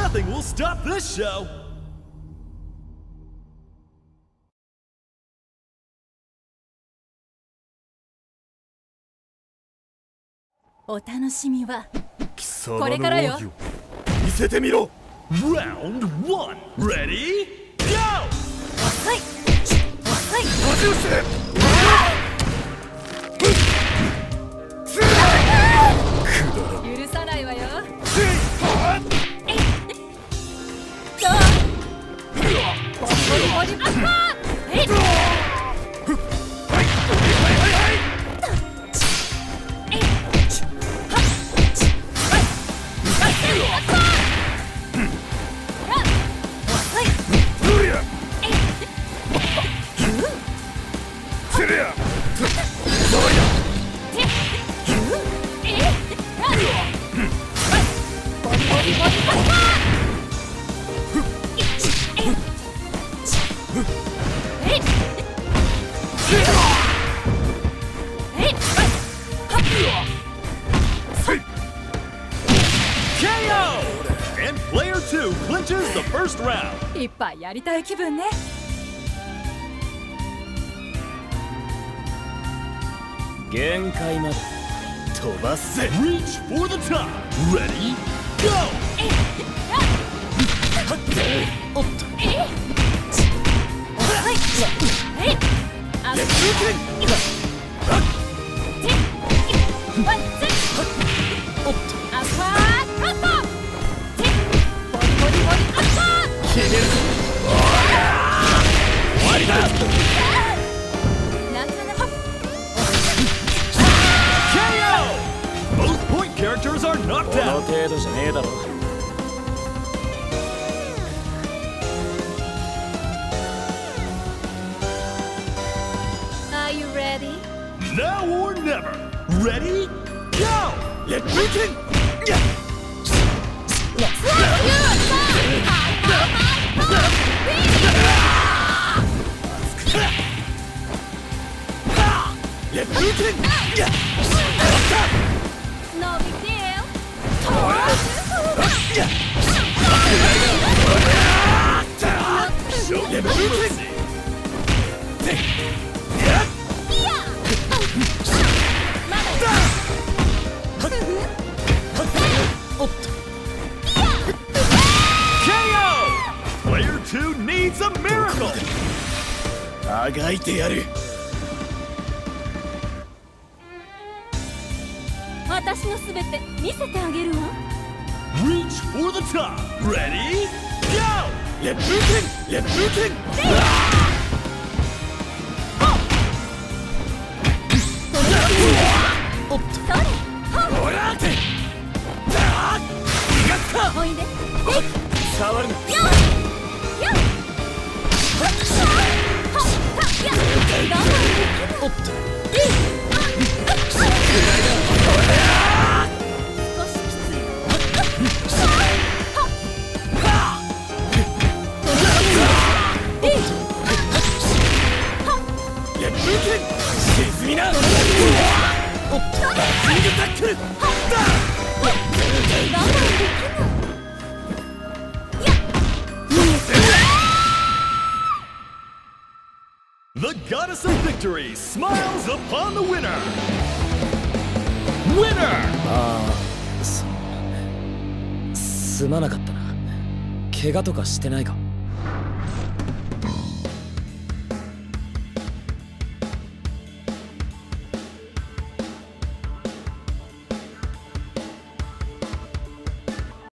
Nothing will stop this show. お楽しみはこれからよ。見せてみろ。Round 1 Ready Go。 はいはい恥を知れ。許さないわよ。ボディバッカー。いっぱいやりたい気分ね。限界まで飛ばせ。 Reach for the top. Ready Go。 おっとこの程度じゃねえだろ。Are you ready? Now or never. Ready Go。 Let's begin。 Let's begin。 No big deal。 Player 2 needs a miracle。 あがいてやる。私のすべて見せてあげるわ。 Reach for the top. Ready Go。 Let's begin。 Let's begin。 おっとほらっておいで。触るな。おっと沈みな。おっとリングタックル。The goddess of victory smiles upon the winner. Winner。 すまなかったな。怪我とかしてないか。